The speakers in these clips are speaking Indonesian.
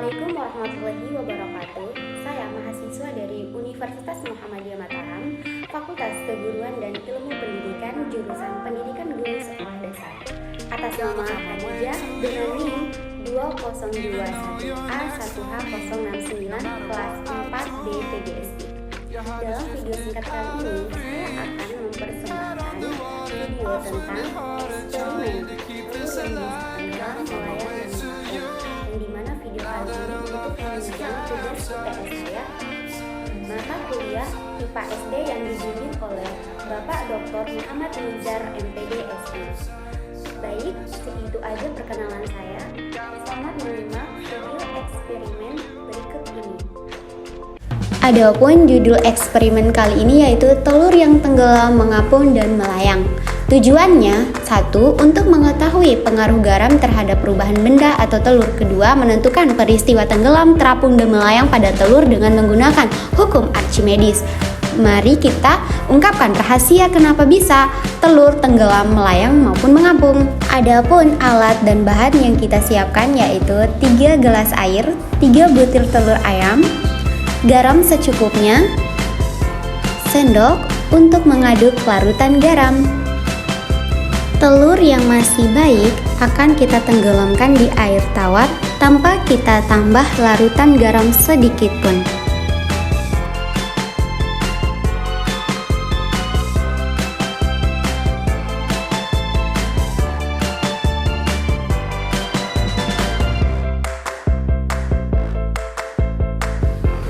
Assalamualaikum warahmatullahi wabarakatuh. Saya mahasiswa dari Universitas Muhammadiyah Mataram, Fakultas Keguruan dan Ilmu Pendidikan, jurusan Pendidikan Guru Sekolah Dasar. Atas nama Khadijah dengan NIM 2021A1H069 kelas 4D PGSI. Dalam video singkat kali ini, saya akan mempersembahkan video tentang eksperimen yang melayang yang dimana video kali ini untuk menunjukkan tugas UTS saya, mata kuliah IPA SD yang dibimbing oleh Bapak Dr. Muhammad Nizar MPD SI. Baik, segitu aja perkenalan saya. Selamat menyimak video eksperimen berikut ini. Adapun judul eksperimen kali ini yaitu telur yang tenggelam, mengapung, dan melayang. Tujuannya, 1. Untuk mengetahui pengaruh garam terhadap perubahan benda atau telur. Kedua, menentukan peristiwa tenggelam, terapung, dan melayang pada telur dengan menggunakan hukum Archimedes. Mari kita ungkapkan rahasia kenapa bisa telur tenggelam, melayang, maupun mengapung. Adapun alat dan bahan yang kita siapkan yaitu 3 gelas air, 3 butir telur ayam, garam secukupnya, sendok untuk mengaduk larutan garam. Telur yang masih baik akan kita tenggelamkan di air tawar tanpa kita tambah larutan garam sedikit pun.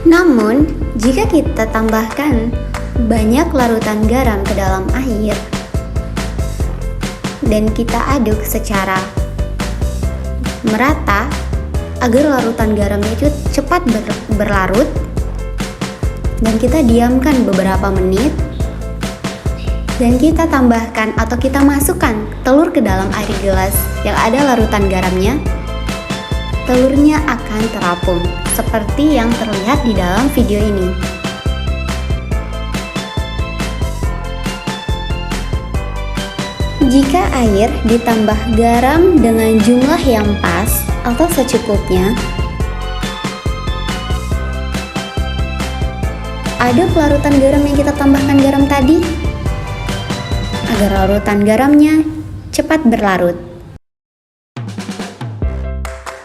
Namun, jika kita tambahkan banyak larutan garam ke dalam air dan kita aduk secara merata agar larutan garamnya itu cepat berlarut, dan kita diamkan beberapa menit, dan kita tambahkan atau kita masukkan telur ke dalam air gelas yang ada larutan garamnya, telurnya akan terapung seperti yang terlihat di dalam video ini. Jika air ditambah garam dengan jumlah yang pas atau secukupnya, aduk larutan garam yang kita tambahkan garam tadi agar larutan garamnya cepat berlarut.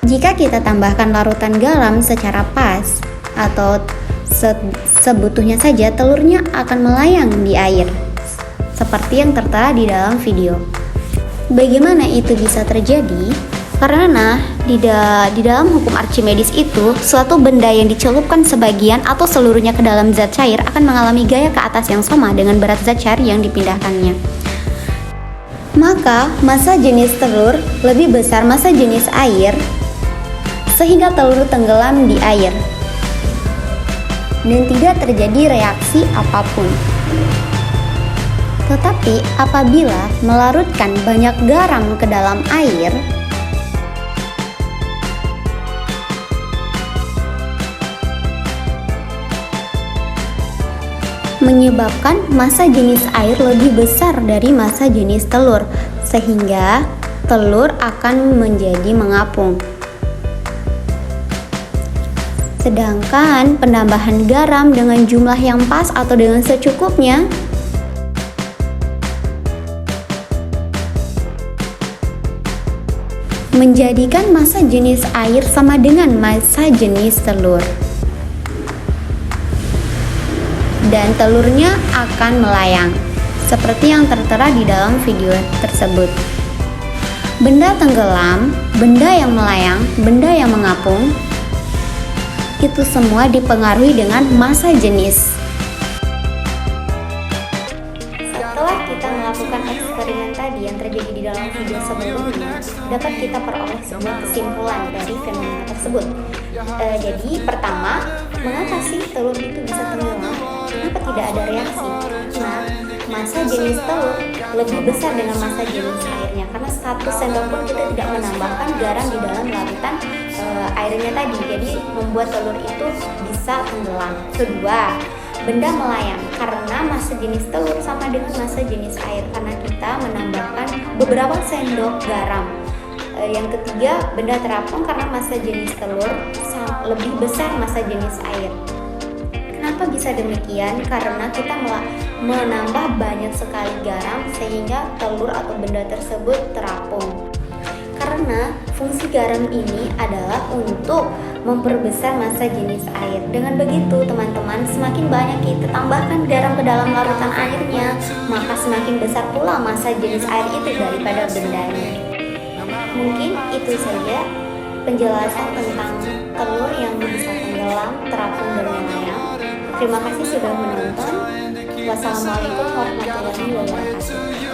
Jika kita tambahkan larutan garam secara pas atau sebutuhnya saja, telurnya akan melayang di air seperti yang tertera di dalam video. Bagaimana itu bisa terjadi? Karena di dalam hukum Archimedes itu, suatu benda yang dicelupkan sebagian atau seluruhnya ke dalam zat cair akan mengalami gaya ke atas yang sama dengan berat zat cair yang dipindahkannya. Maka massa jenis telur lebih besar massa jenis air, sehingga telur tenggelam di air dan tidak terjadi reaksi apapun. Tetapi apabila melarutkan banyak garam ke dalam air, menyebabkan massa jenis air lebih besar dari massa jenis telur, sehingga telur akan menjadi mengapung. Sedangkan penambahan garam dengan jumlah yang pas atau dengan secukupnya menjadikan massa jenis air sama dengan massa jenis telur, dan telurnya akan melayang seperti yang tertera di dalam video tersebut. Benda tenggelam, benda yang melayang, benda yang mengapung, itu semua dipengaruhi dengan massa jenis. Setelah kita melakukan eksperimen tadi yang terjadi di dalam video sebelumnya, dapat kita peroleh sebuah kesimpulan dari fenomena tersebut. Jadi pertama, mengapa sih telur itu bisa tenggelam? Kenapa tidak ada reaksi? Nah, massa jenis telur lebih besar dengan massa jenis airnya, karena 1 sendok pun kita tidak menambahkan garam di dalam larutan airnya tadi, jadi membuat telur itu bisa tenggelam. Kedua, benda melayang karena massa jenis telur sama dengan massa jenis air, karena kita menambahkan beberapa sendok garam. Yang ketiga, benda terapung karena massa jenis telur lebih besar massa jenis air. Kenapa bisa demikian? Karena kita menambah banyak sekali garam sehingga telur atau benda tersebut terapung. Karena fungsi garam ini adalah untuk memperbesar massa jenis air. Dengan begitu, teman-teman, semakin banyak kita tambahkan garam ke dalam larutan airnya, maka semakin besar pula massa jenis air itu daripada bendanya. Mungkin itu saja penjelasan tentang telur yang bisa tenggelam, terapung, dan melayang. Terima kasih sudah menonton. Wassalamualaikum warahmatullahi wabarakatuh.